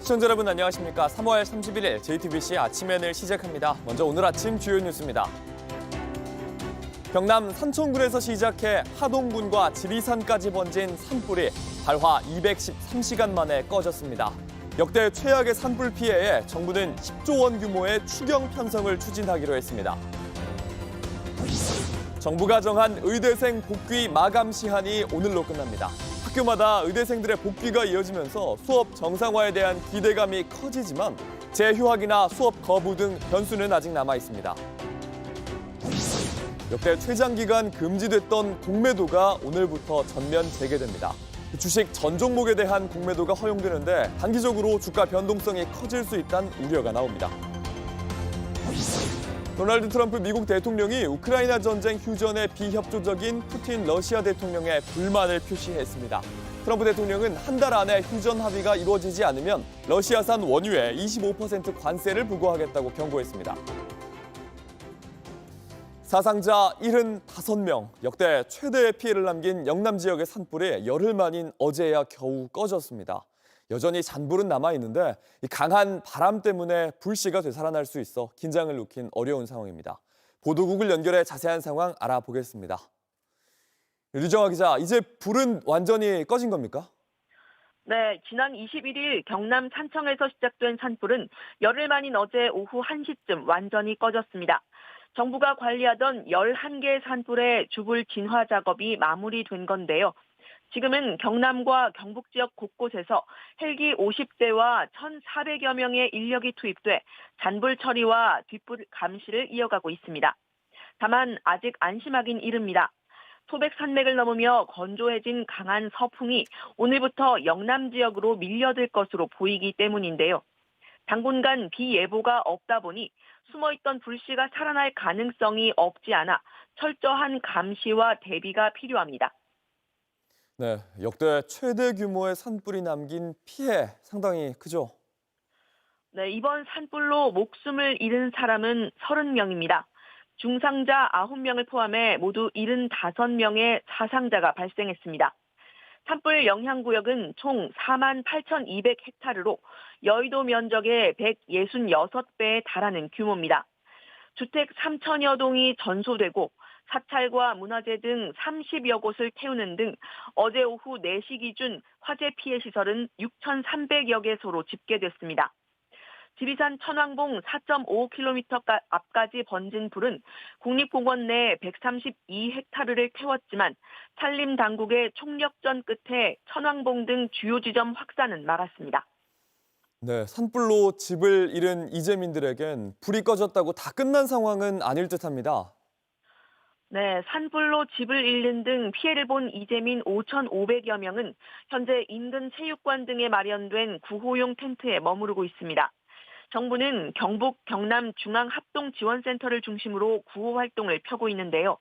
시청자 여러분 안녕하십니까. 3월 31일 JTBC 아침엔을 시작합니다. 먼저 오늘 아침 주요 뉴스입니다. 경남 산청군에서 시작해 하동군과 지리산까지 번진 산불이 발화 213시간 만에 꺼졌습니다. 역대 최악의 산불 피해에 정부는 10조 원 규모의 추경 편성을 추진하기로 했습니다. 정부가 정한 의대생 복귀 마감 시한이 오늘로 끝납니다. 학교마다 의대생들의 복귀가 이어지면서 수업 정상화에 대한 기대감이 커지지만 재휴학이나 수업 거부 등 변수는 아직 남아 있습니다. 역대 최장기간 금지됐던 공매도가 오늘부터 전면 재개됩니다. 주식 전 종목에 대한 공매도가 허용되는데 단기적으로 주가 변동성이 커질 수 있다는 우려가 나옵니다. 도널드 트럼프 미국 대통령이 우크라이나 전쟁 휴전에 비협조적인 푸틴 러시아 대통령의 불만을 표시했습니다. 트럼프 대통령은 한 달 안에 휴전 합의가 이루어지지 않으면 러시아산 원유에 25% 관세를 부과하겠다고 경고했습니다. 사상자 75명, 역대 최대의 피해를 남긴 영남 지역의 산불이 열흘 만인 어제야 겨우 꺼졌습니다. 여전히 잔불은 남아있는데 강한 바람 때문에 불씨가 되살아날 수 있어 긴장을 놓긴 어려운 상황입니다. 보도국을 연결해 자세한 상황 알아보겠습니다. 류정아 기자, 이제 불은 완전히 꺼진 겁니까? 네, 지난 21일 경남 산청에서 시작된 산불은 열흘 만인 어제 오후 1시쯤 완전히 꺼졌습니다. 정부가 관리하던 11개의 산불의 주불 진화 작업이 마무리된 건데요. 지금은 경남과 경북 지역 곳곳에서 헬기 50대와 1,400여 명의 인력이 투입돼 잔불 처리와 뒷불 감시를 이어가고 있습니다. 다만 아직 안심하긴 이릅니다. 소백 산맥을 넘으며 건조해진 강한 서풍이 오늘부터 영남 지역으로 밀려들 것으로 보이기 때문인데요. 당분간 비 예보가 없다 보니 숨어있던 불씨가 살아날 가능성이 없지 않아 철저한 감시와 대비가 필요합니다. 네, 역대 최대 규모의 산불이 남긴 피해 상당히 크죠? 네, 이번 산불로 목숨을 잃은 사람은 30명입니다. 중상자 9명을 포함해 모두 75명의 사상자가 발생했습니다. 산불 영향구역은 총 48,200헥타르로 여의도 면적의 166배에 달하는 규모입니다. 주택 3천여 동이 전소되고 사찰과 문화재 등 30여 곳을 태우는 등 어제 오후 4시 기준 화재 피해 시설은 6,300여 개소로 집계됐습니다. 지리산 천왕봉 4.5km 앞까지 번진 불은 국립공원 내 132헥타르를 태웠지만 산림 당국의 총력전 끝에 천왕봉 등 주요 지점 확산은 막았습니다. 네, 산불로 집을 잃은 이재민들에겐 불이 꺼졌다고 다 끝난 상황은 아닐 듯합니다. 네, 산불로 집을 잃는 등 피해를 본 이재민 5,500여 명은 현재 인근 체육관 등에 마련된 구호용 텐트에 머무르고 있습니다. 정부는 경북, 경남 중앙합동지원센터를 중심으로 구호 활동을 펴고 있는데요.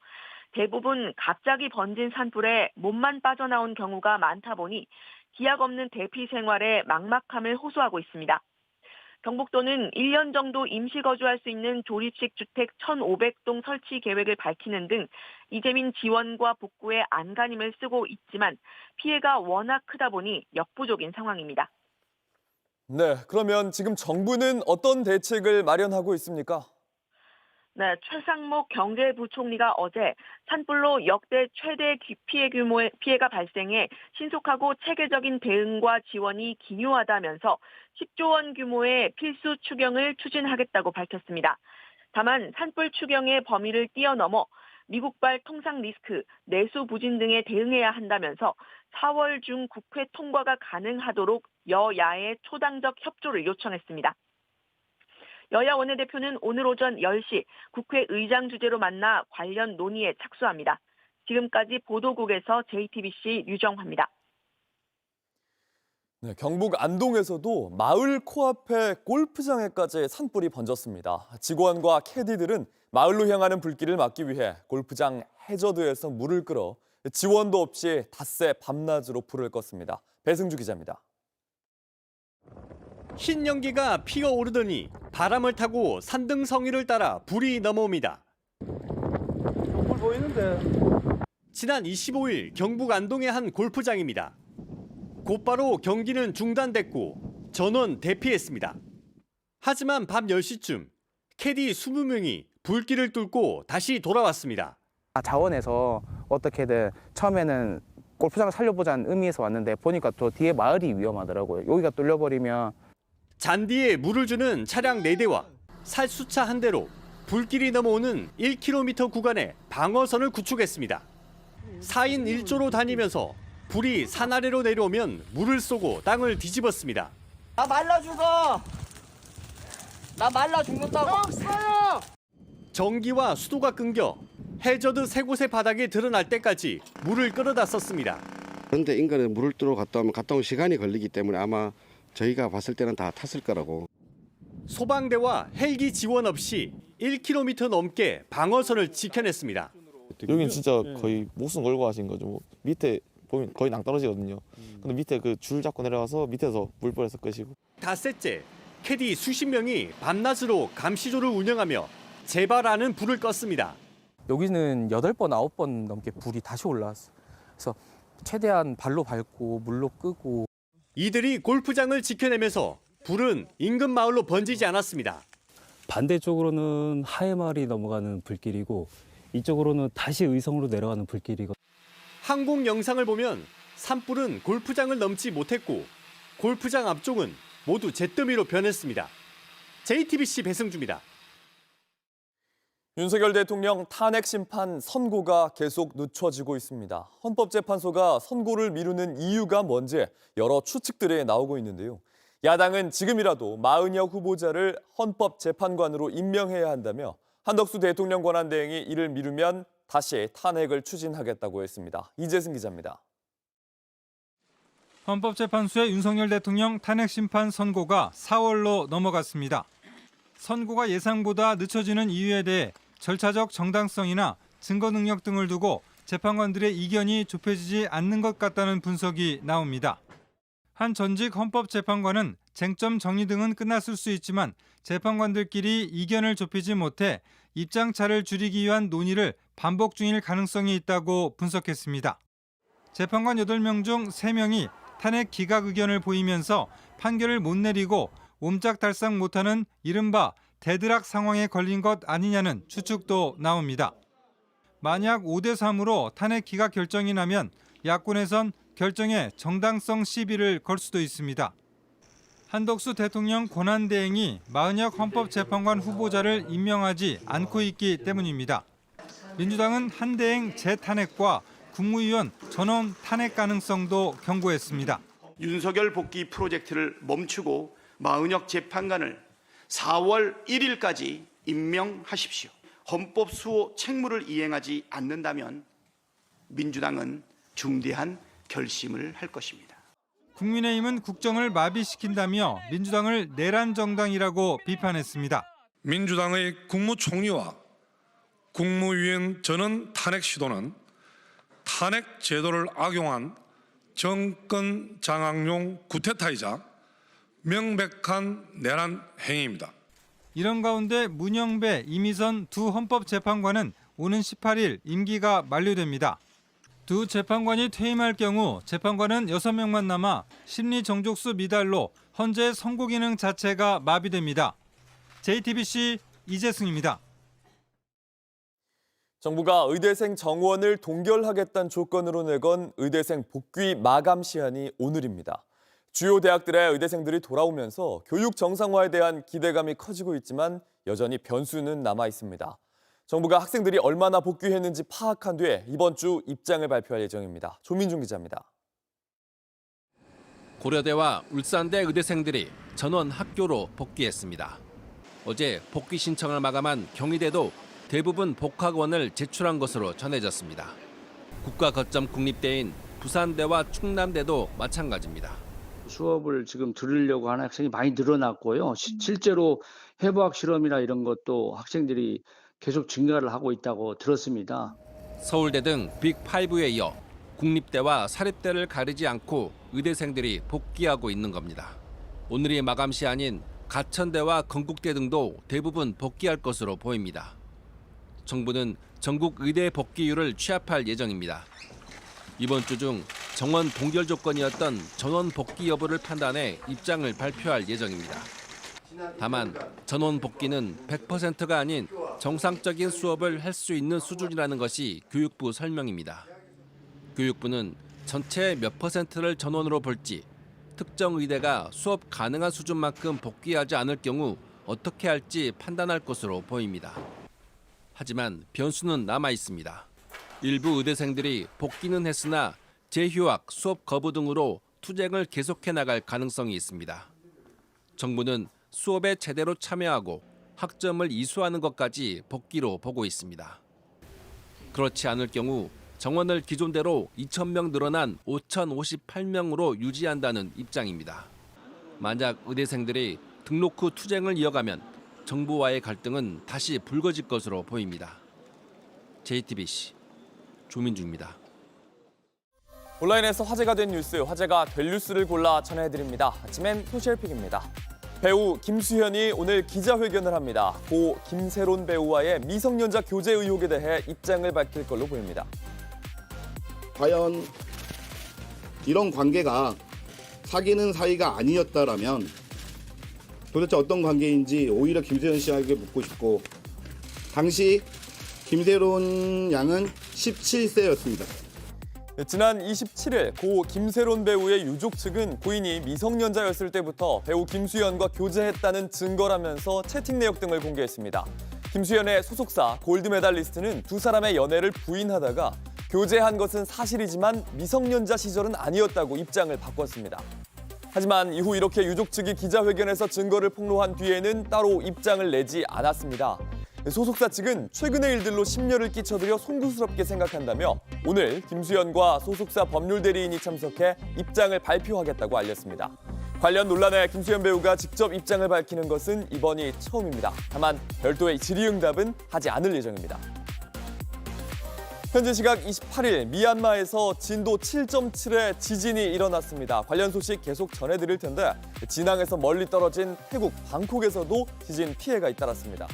대부분 갑자기 번진 산불에 몸만 빠져나온 경우가 많다 보니 기약 없는 대피 생활에 막막함을 호소하고 있습니다. 경북도는 1년 정도 임시 거주할 수 있는 조립식 주택 1,500동 설치 계획을 밝히는 등 이재민 지원과 복구에 안간힘을 쓰고 있지만 피해가 워낙 크다 보니 역부족인 상황입니다. 네, 그러면 지금 정부는 어떤 대책을 마련하고 있습니까? 네, 최상목 경제부총리가 어제 산불로 역대 최대 피해 규모의 피해가 발생해 신속하고 체계적인 대응과 지원이 기요하다면서 10조 원 규모의 필수 추경을 추진하겠다고 밝혔습니다. 다만 산불 추경의 범위를 뛰어넘어 미국발 통상 리스크, 내수 부진 등에 대응해야 한다면서 4월 중 국회 통과가 가능하도록 여야의 초당적 협조를 요청했습니다. 여야 원내대표는 오늘 오전 10시 국회 의장 주재로 만나 관련 논의에 착수합니다. 지금까지 보도국에서 JTBC 류정화입니다. 네, 경북 안동에서도 마을 코앞에 골프장에까지 산불이 번졌습니다. 직원과 캐디들은 마을로 향하는 불길을 막기 위해 골프장 해저드에서 물을 끌어 지원도 없이 닷새 밤낮으로 불을 껐습니다. 배승주 기자입니다. 흰 연기가 피어오르더니 바람을 타고 산등성이를 따라 불이 넘어옵니다. 불 보이는데. 지난 25일 경북 안동의 한 골프장입니다. 곧바로 경기는 중단됐고 전원 대피했습니다. 하지만 밤 10시쯤 캐디 20명이 불길을 뚫고 다시 돌아왔습니다. 자원에서 어떻게든 처음에는 골프장을 살려보자는 의미에서 왔는데 보니까 또 뒤에 마을이 위험하더라고요. 여기가 뚫려버리면 잔디에 물을 주는 차량 4대와 살수차 1대로 불길이 넘어오는 1km 구간에 방어선을 구축했습니다. 4인 1조로 다니면서 불이 산 아래로 내려오면 물을 쏘고 땅을 뒤집었습니다. 나 말라 죽어. 나 말라 죽는다고. 전기와 수도가 끊겨 해저드 3곳의 바닥에 드러날 때까지 물을 끌어다 썼습니다. 그런데 인간은 물을 뚫어 갔다 온 시간이 걸리기 때문에 아마 저희가 봤을 때는 다 탔을 거라고. 소방대와 헬기 지원 없이 1km 넘게 방어선을 지켜냈습니다. 여긴 진짜 거의 목숨 걸고 하신 거죠. 뭐 밑에 보면 거의 낭떠러지거든요. 근데 밑에 그 줄 잡고 내려가서 밑에서 물 뿌려서 끄시고. 닷새째 캐디 수십 명이 밤낮으로 감시조를 운영하며 재발하는 불을 껐습니다. 여기는 8번, 9번 넘게 불이 다시 올라왔어요. 그래서 최대한 발로 밟고 물로 끄고 이들이 골프장을 지켜내면서 불은 인근 마을로 번지지 않았습니다. 반대쪽으로는 하회마을이 넘어가는 불길이고 이쪽으로는 다시 의성으로 내려가는 불길이고. 항공 영상을 보면 산불은 골프장을 넘지 못했고 골프장 앞쪽은 모두 잿더미로 변했습니다. JTBC 배승주입니다. 윤석열 대통령 탄핵 심판 선고가 계속 늦춰지고 있습니다. 헌법재판소가 선고를 미루는 이유가 뭔지 여러 추측들이 나오고 있는데요. 야당은 지금이라도 마은혁 후보자를 헌법재판관으로 임명해야 한다며 한덕수 대통령 권한대행이 이를 미루면 다시 탄핵을 추진하겠다고 했습니다. 이재승 기자입니다. 헌법재판소의 윤석열 대통령 탄핵 심판 선고가 4월로 넘어갔습니다. 선고가 예상보다 늦춰지는 이유에 대해 절차적 정당성이나 증거 능력 등을 두고 재판관들의 이견이 좁혀지지 않는 것 같다는 분석이 나옵니다. 한 전직 헌법재판관은 쟁점 정리 등은 끝났을 수 있지만 재판관들끼리 이견을 좁히지 못해 입장차를 줄이기 위한 논의를 반복 중일 가능성이 있다고 분석했습니다. 재판관 8명 중 3명이 탄핵 기각 의견을 보이면서 판결을 못 내리고 옴짝달싹 못하는 이른바 데드락 상황에 걸린 것 아니냐는 추측도 나옵니다. 만약 5대3으로 탄핵 기각 결정이 나면 야권에선 결정에 정당성 시비를 걸 수도 있습니다. 한덕수 대통령 권한대행이 마은혁 헌법재판관 후보자를 임명하지 않고 있기 때문입니다. 민주당은 한대행 재탄핵과 국무위원 전원 탄핵 가능성도 경고했습니다. 윤석열 복귀 프로젝트를 멈추고 마은혁 재판관을 4월 1일까지 임명하십시오. 헌법 수호 책무를 이행하지 않는다면 민주당은 중대한 결심을 할 것입니다. 국민의힘은 국정을 마비시킨다며 민주당을 내란 정당이라고 비판했습니다. 민주당의 국무총리와 국무위원 전원 탄핵 시도는 탄핵 제도를 악용한 정권 장악용 쿠데타이자 명백한 내란 행위입니다. 이런 가운데 문영배, 이미선 두 헌법재판관은 오는 18일 임기가 만료됩니다. 두 재판관이 퇴임할 경우 재판관은 6명만 남아 심리 정족수 미달로 헌재 선고 기능 자체가 마비됩니다. JTBC 이재승입니다. 정부가 의대생 정원을 동결하겠다는 조건으로 내건 의대생 복귀 마감 시한이 오늘입니다. 주요 대학들의 의대생들이 돌아오면서 교육 정상화에 대한 기대감이 커지고 있지만 여전히 변수는 남아 있습니다. 정부가 학생들이 얼마나 복귀했는지 파악한 뒤에 이번 주 입장을 발표할 예정입니다. 조민중 기자입니다. 고려대와 울산대 의대생들이 전원 학교로 복귀했습니다. 어제 복귀 신청을 마감한 경희대도 대부분 복학원을 제출한 것으로 전해졌습니다. 국가 거점 국립대인 부산대와 충남대도 마찬가지입니다. 수업을 지금 들으려고 하는 학생이 많이 늘어났고요. 실제로 해부학 실험이나 이런 것도 학생들이 계속 증가를 하고 있다고 들었습니다. 서울대 등 빅5에 이어 국립대와 사립대를 가리지 않고 의대생들이 복귀하고 있는 겁니다. 오늘이 마감 시한인 가천대와 건국대 등도 대부분 복귀할 것으로 보입니다. 정부는 전국 의대 복귀율을 취합할 예정입니다. 이번 주 중 정원 동결 조건이었던 전원 복귀 여부를 판단해 입장을 발표할 예정입니다. 다만 전원 복귀는 100%가 아닌 정상적인 수업을 할 수 있는 수준이라는 것이 교육부 설명입니다. 교육부는 전체의 몇 %를 전원으로 볼지, 특정 의대가 수업 가능한 수준만큼 복귀하지 않을 경우 어떻게 할지 판단할 것으로 보입니다. 하지만 변수는 남아 있습니다. 일부 의대생들이 복귀는 했으나 재휴학, 수업 거부 등으로 투쟁을 계속해 나갈 가능성이 있습니다. 정부는 수업에 제대로 참여하고 학점을 이수하는 것까지 복귀로 보고 있습니다. 그렇지 않을 경우 정원을 기존대로 2,000명 늘어난 5,058명으로 유지한다는 입장입니다. 만약 의대생들이 등록 후 투쟁을 이어가면 정부와의 갈등은 다시 불거질 것으로 보입니다. JTBC 조민주입니다. 온라인에서 화제가 된 뉴스, 화제가 될 뉴스를 골라 전해드립니다. 아침엔 소셜픽입니다. 배우 김수현이 오늘 기자회견을 합니다. 고 김세론 배우와의 미성년자 교제 의혹에 대해 입장을 밝힐 걸로 보입니다. 과연 이런 관계가 사귀는 사이가 아니었다라면 도대체 어떤 관계인지 오히려 김세현 씨에게 묻고 싶고, 당시 김세론 양은 17세였습니다. 지난 27일 고 김세론 배우의 유족 측은 고인이 미성년자였을 때부터 배우 김수현과 교제했다는 증거라면서 채팅 내역 등을 공개했습니다. 김수현의 소속사 골드메달리스트는 두 사람의 연애를 부인하다가 교제한 것은 사실이지만 미성년자 시절은 아니었다고 입장을 바꿨습니다. 하지만 이후 이렇게 유족 측이 기자회견에서 증거를 폭로한 뒤에는 따로 입장을 내지 않았습니다. 소속사 측은 최근의 일들로 심려를 끼쳐드려 송구스럽게 생각한다며 오늘 김수현과 소속사 법률 대리인이 참석해 입장을 발표하겠다고 알렸습니다. 관련 논란에 김수현 배우가 직접 입장을 밝히는 것은 이번이 처음입니다. 다만 별도의 질의응답은 하지 않을 예정입니다. 현재 시각 28일 미얀마에서 진도 7.7의 지진이 일어났습니다. 관련 소식 계속 전해드릴 텐데 진앙에서 멀리 떨어진 태국 방콕에서도 지진 피해가 잇따랐습니다.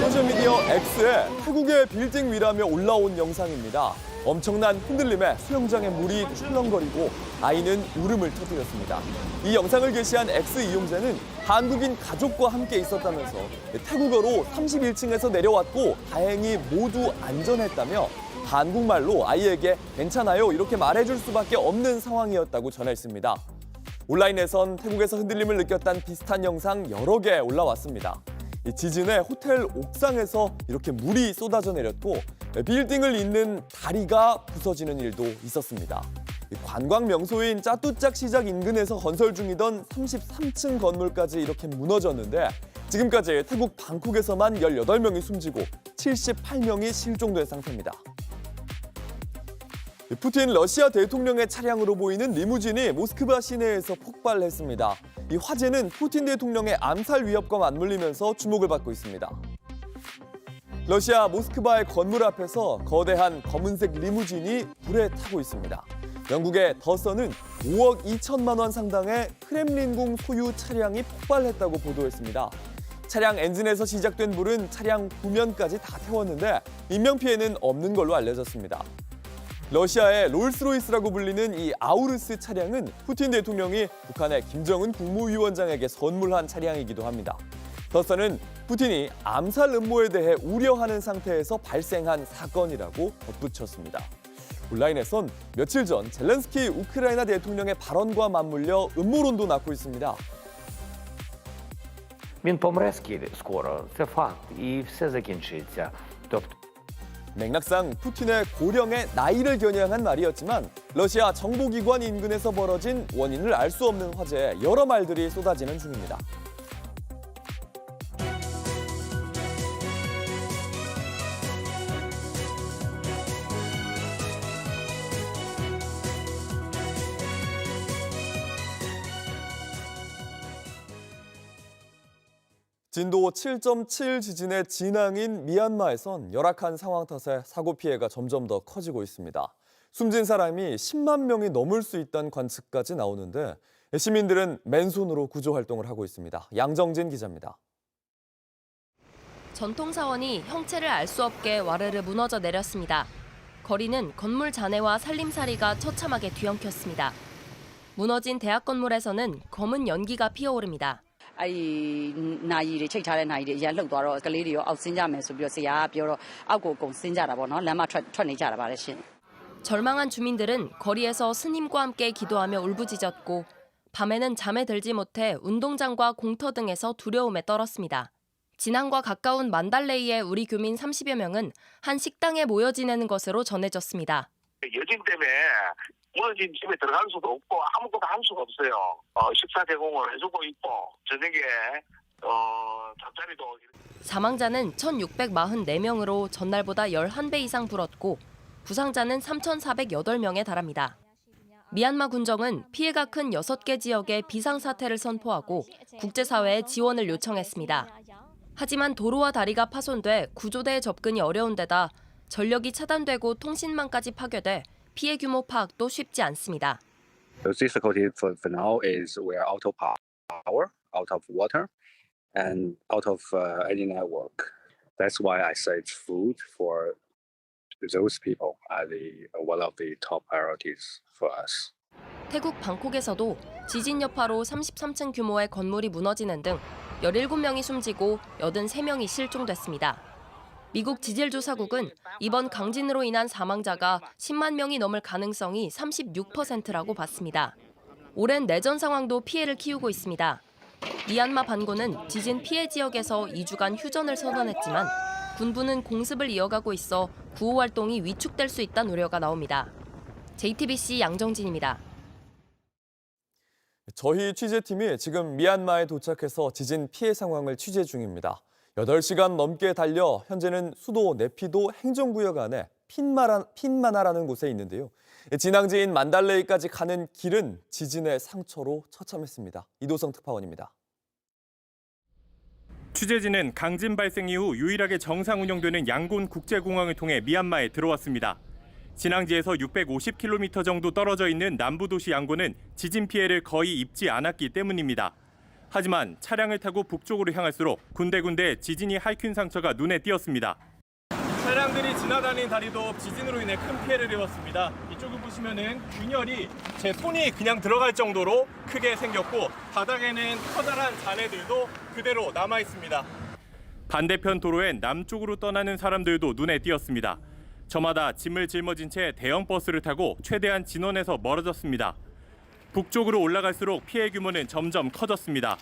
소셜미디어 X에 태국의 빌딩 위라며 올라온 영상입니다. 엄청난 흔들림에 수영장의 물이 출렁거리고 아이는 울음을 터뜨렸습니다. 이 영상을 게시한 X 이용자는 한국인 가족과 함께 있었다면서 태국어로 31층에서 내려왔고 다행히 모두 안전했다며 한국말로 아이에게 괜찮아요 이렇게 말해줄 수밖에 없는 상황이었다고 전했습니다. 온라인에선 태국에서 흔들림을 느꼈다는 비슷한 영상 여러 개 올라왔습니다. 지진에 호텔 옥상에서 이렇게 물이 쏟아져 내렸고 빌딩을 잇는 다리가 부서지는 일도 있었습니다. 관광 명소인 짜뚜짝 시작 인근에서 건설 중이던 33층 건물까지 이렇게 무너졌는데 지금까지 태국 방콕에서만 18명이 숨지고 78명이 실종된 상태입니다. 푸틴 러시아 대통령의 차량으로 보이는 리무진이 모스크바 시내에서 폭발했습니다. 이 화재는 푸틴 대통령의 암살 위협과 맞물리면서 주목을 받고 있습니다. 러시아 모스크바의 건물 앞에서 거대한 검은색 리무진이 불에 타고 있습니다. 영국의 더선은 5억 2천만 원 상당의 크렘린궁 소유 차량이 폭발했다고 보도했습니다. 차량 엔진에서 시작된 불은 차량 후면까지 다 태웠는데 인명피해는 없는 걸로 알려졌습니다. 러시아의 롤스로이스라고 불리는 이 아우르스 차량은 푸틴 대통령이 북한의 김정은 국무위원장에게 선물한 차량이기도 합니다. 더선은 푸틴이 암살 음모에 대해 우려하는 상태에서 발생한 사건이라고 덧붙였습니다. 온라인에선 며칠 전 젤렌스키 우크라이나 대통령의 발언과 맞물려 음모론도 낳고 있습니다. Він помре скоро, це факт, і все закінчиться. 맥락상 푸틴의 고령의 나이를 겨냥한 말이었지만 러시아 정보기관 인근에서 벌어진 원인을 알 수 없는 화재에 여러 말들이 쏟아지는 중입니다. 진도 7.7 지진의 진앙인 미얀마에선 열악한 상황 탓에 사고 피해가 점점 더 커지고 있습니다. 숨진 사람이 10만 명이 넘을 수 있다는 관측까지 나오는데 시민들은 맨손으로 구조 활동을 하고 있습니다. 양정진 기자입니다. 전통사원이 형체를 알 수 없게 와르르 무너져 내렸습니다. 거리는 건물 잔해와 살림살이가 처참하게 뒤엉켰습니다. 무너진 대학 건물에서는 검은 연기가 피어오릅니다. 절망한 주민들은 거리에서 스님과 함께 기도하며 울부짖었고 밤에는 잠에 들지 못해 운동장과 공터 등에서 두려움에 떨었습니다. 진앙과 가까운 만달레이의 우리 교민 30여 명은 한 식당에 모여 지내는 것으로 전해졌습니다. 여진 때문에 무너진 집에 들어갈 수도 없고 아무것도 할 수가 없어요. 식사 제공을 해주고 있고 저녁에 잠자리도. 사망자는 1,644명으로 전날보다 11배 이상 불었고 부상자는 3,408명에 달합니다. 미얀마 군정은 피해가 큰 6개 지역에 비상사태를 선포하고 국제사회에 지원을 요청했습니다. 하지만 도로와 다리가 파손돼 구조대의 접근이 어려운 데다 전력이 차단되고 통신망까지 파괴돼 피해 규모 파악도 쉽지 않습니다. The difficulty for now is we're out of power, out of water, and out of any network. That's why I said food for those people are one of the top priorities for us. 태국 방콕에서도 지진 여파로 33층 규모의 건물이 무너지는 등 17명이 숨지고 83명이 실종됐습니다. 미국 지질조사국은 이번 강진으로 인한 사망자가 10만 명이 넘을 가능성이 36%라고 봤습니다. 오랜 내전 상황도 피해를 키우고 있습니다. 미얀마 반군은 지진 피해 지역에서 2주간 휴전을 선언했지만 군부는 공습을 이어가고 있어 구호 활동이 위축될 수 있다는 우려가 나옵니다. JTBC 양정진입니다. 저희 취재팀이 지금 미얀마에 도착해서 지진 피해 상황을 취재 중입니다. 8시간 넘게 달려 현재는 수도 네피도 행정구역 안에 핀마나라는 곳에 있는데요. 진앙지인 만달레이까지 가는 길은 지진의 상처로 처참했습니다. 이도성 특파원입니다. 취재진은 강진 발생 이후 유일하게 정상 운영되는 양곤 국제공항을 통해 미얀마에 들어왔습니다. 진앙지에서 650km 정도 떨어져 있는 남부 도시 양곤은 지진 피해를 거의 입지 않았기 때문입니다. 하지만 차량을 타고 북쪽으로 향할수록 군데군데 지진이 핥힌 상처가 눈에 띄었습니다. 차량들이 지나다니는 다리도 지진으로 인해 큰 피해를 입었습니다. 이쪽을 보시면은 균열이 제 손이 그냥 들어갈 정도로 크게 생겼고 바닥에는 커다란 잔해들도 그대로 남아 있습니다. 반대편 도로엔 남쪽으로 떠나는 사람들도 눈에 띄었습니다. 저마다 짐을 짊어진 채 대형 버스를 타고 최대한 진원에서 멀어졌습니다. 북쪽으로 올라갈수록 피해 규모는 점점 커졌습니다.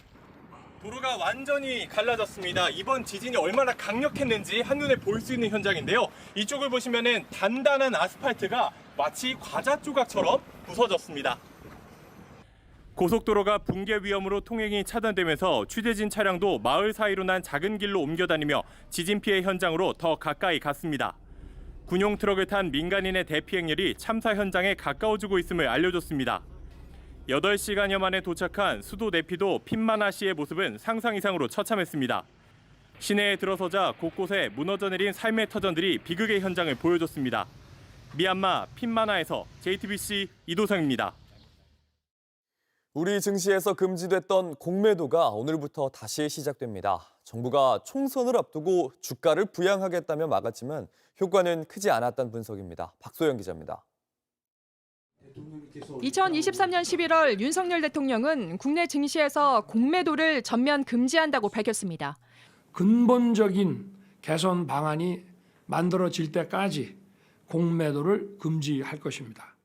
도로가 완전히 갈라졌습니다. 이번 지진이 얼마나 강력했는지 한눈에 볼 수 있는 현장인데요. 이쪽을 보시면은 단단한 아스팔트가 마치 과자 조각처럼 부서졌습니다. 고속도로가 붕괴 위험으로 통행이 차단되면서 취재진 차량도 마을 사이로 난 작은 길로 옮겨다니며 지진 피해 현장으로 더 가까이 갔습니다. 군용 트럭을 탄 민간인의 대피 행렬이 참사 현장에 가까워지고 있음을 알려줬습니다. 8시간여 만에 도착한 수도 네피도 핀마나시의 모습은 상상 이상으로 처참했습니다. 시내에 들어서자 곳곳에 무너져 내린 삶의 터전들이 비극의 현장을 보여줬습니다. 미얀마 핀마나에서 JTBC 이도성입니다. 우리 증시에서 금지됐던 공매도가 오늘부터 다시 시작됩니다. 정부가 총선을 앞두고 주가를 부양하겠다며 막았지만 효과는 크지 않았다는 분석입니다. 박소영 기자입니다. 2023년 11월 윤석열 대통령은 국내 증시에서 공매도를 전면 금지한다고 밝혔습니다. 근본적인 개선 방안이 만들어질 때까지 공매도를 금지할 것입니다.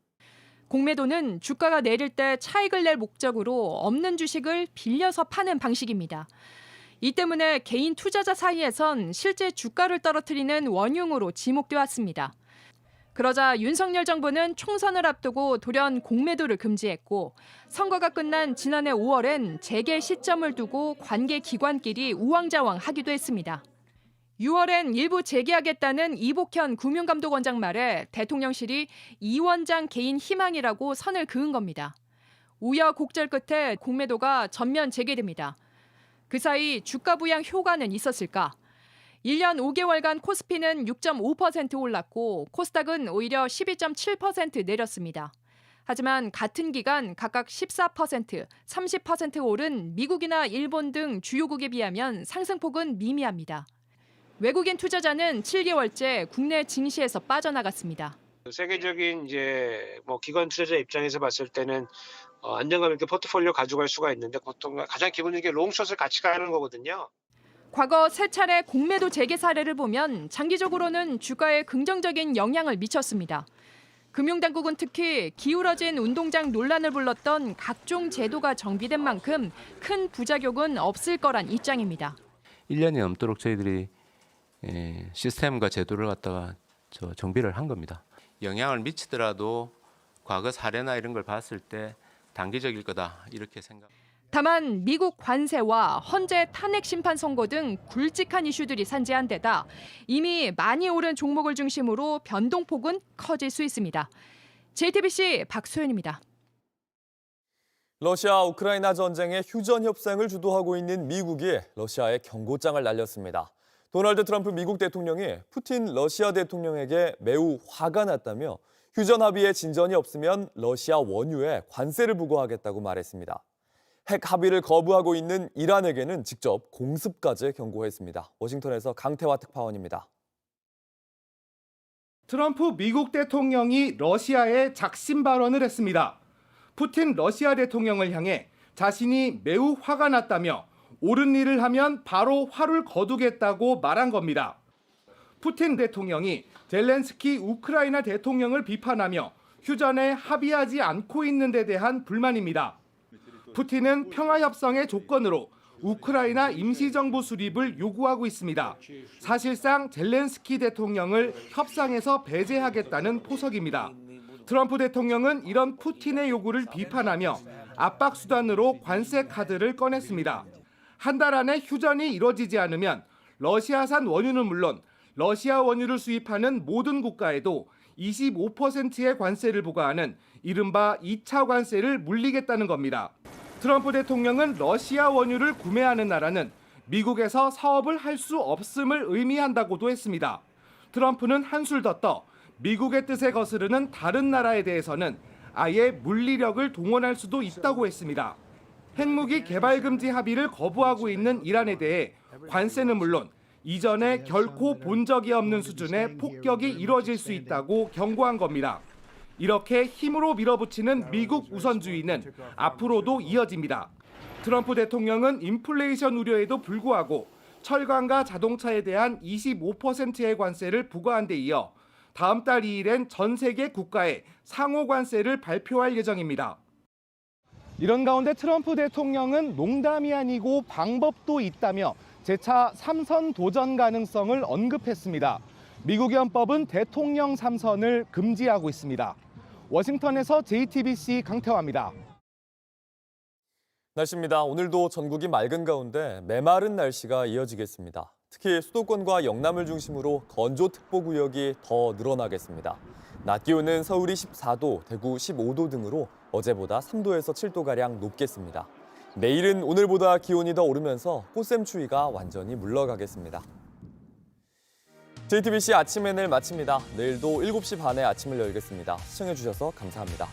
공매도는 주가가 내릴 때 차익을 낼 목적으로 없는 주식을 빌려서 파는 방식입니다. 이 때문에 개인 투자자 사이에선 실제 주가를 떨어뜨리는 원흉으로 지목돼 왔습니다. 그러자 윤석열 정부는 총선을 앞두고 돌연 공매도를 금지했고 선거가 끝난 지난해 5월엔 재개 시점을 두고 관계 기관끼리 우왕좌왕하기도 했습니다. 6월엔 일부 재개하겠다는 이복현 금융감독원장 말에 대통령실이 이 원장 개인 희망이라고 선을 그은 겁니다. 우여곡절 끝에 공매도가 전면 재개됩니다. 그 사이 주가 부양 효과는 있었을까? 1년 5개월간 코스피는 6.5% 올랐고 코스닥은 오히려 12.7% 내렸습니다. 하지만 같은 기간 각각 14%, 30% 오른 미국이나 일본 등 주요국에 비하면 상승폭은 미미합니다. 외국인 투자자는 7개월째 국내 증시에서 빠져나갔습니다. 세계적인 기관 투자자 입장에서 봤을 때는 안정감 있게 포트폴리오 가져갈 수가 있는데 보통 가장 기본적인 게 롱숏을 같이 가는 거거든요. 과거 3차례 공매도 재개 사례를 보면 장기적으로는 주가에 긍정적인 영향을 미쳤습니다. 금융당국은 특히 기울어진 운동장 논란을 불렀던 각종 제도가 정비된 만큼 큰 부작용은 없을 거란 입장입니다. 1년이 넘도록 저희들이 시스템과 제도를 갖다가 정비를 한 겁니다. 영향을 미치더라도 과거 사례나 이런 걸 봤을 때 단기적일 거다 이렇게 생각합니다. 다만 미국 관세와 헌재 탄핵 심판 선고 등 굵직한 이슈들이 산재한 데다 이미 많이 오른 종목을 중심으로 변동폭은 커질 수 있습니다. JTBC 박소연입니다. 러시아 우크라이나 전쟁의 휴전 협상을 주도하고 있는 미국이 러시아에 경고장을 날렸습니다. 도널드 트럼프 미국 대통령이 푸틴 러시아 대통령에게 매우 화가 났다며 휴전 합의에 진전이 없으면 러시아 원유에 관세를 부과하겠다고 말했습니다. 핵 합의를 거부하고 있는 이란에게는 직접 공습까지 경고했습니다. 워싱턴에서 강태화 특파원입니다. 트럼프 미국 대통령이 러시아에 작심 발언을 했습니다. 푸틴 러시아 대통령을 향해 자신이 매우 화가 났다며 옳은 일을 하면 바로 화를 거두겠다고 말한 겁니다. 푸틴 대통령이 젤렌스키 우크라이나 대통령을 비판하며 휴전에 합의하지 않고 있는 데 대한 불만입니다. 푸틴은 평화협상의 조건으로 우크라이나 임시정부 수립을 요구하고 있습니다. 사실상 젤렌스키 대통령을 협상에서 배제하겠다는 포석입니다. 트럼프 대통령은 이런 푸틴의 요구를 비판하며 압박 수단으로 관세 카드를 꺼냈습니다. 한 달 안에 휴전이 이뤄지지 않으면 러시아산 원유는 물론 러시아 원유를 수입하는 모든 국가에도 25%의 관세를 부과하는 이른바 2차 관세를 물리겠다는 겁니다. 트럼프 대통령은 러시아 원유를 구매하는 나라는 미국에서 사업을 할 수 없음을 의미한다고도 했습니다. 트럼프는 한술 더 떠 미국의 뜻에 거스르는 다른 나라에 대해서는 아예 물리력을 동원할 수도 있다고 했습니다. 핵무기 개발 금지 합의를 거부하고 있는 이란에 대해 관세는 물론 이전에 결코 본 적이 없는 수준의 폭격이 이뤄질 수 있다고 경고한 겁니다. 이렇게 힘으로 밀어붙이는 미국 우선주의는 앞으로도 이어집니다. 트럼프 대통령은 인플레이션 우려에도 불구하고 철강과 자동차에 대한 25%의 관세를 부과한 데 이어 다음 달 2일엔 전 세계 국가에 상호 관세를 발표할 예정입니다. 이런 가운데 트럼프 대통령은 농담이 아니고 방법도 있다며 재차 3선 도전 가능성을 언급했습니다. 미국의 헌법은 대통령 3선을 금지하고 있습니다. 워싱턴에서 JTBC 강태화입니다. 날씨입니다. 오늘도 전국이 맑은 가운데 메마른 날씨가 이어지겠습니다. 특히 수도권과 영남을 중심으로 건조특보구역이 더 늘어나겠습니다. 낮 기온은 서울이 14도, 대구 15도 등으로 어제보다 3도에서 7도가량 높겠습니다. 내일은 오늘보다 기온이 더 오르면서 꽃샘추위가 완전히 물러가겠습니다. JTBC 아침 NL 마칩니다. 내일도 7시 반에 아침을 열겠습니다. 시청해주셔서 감사합니다.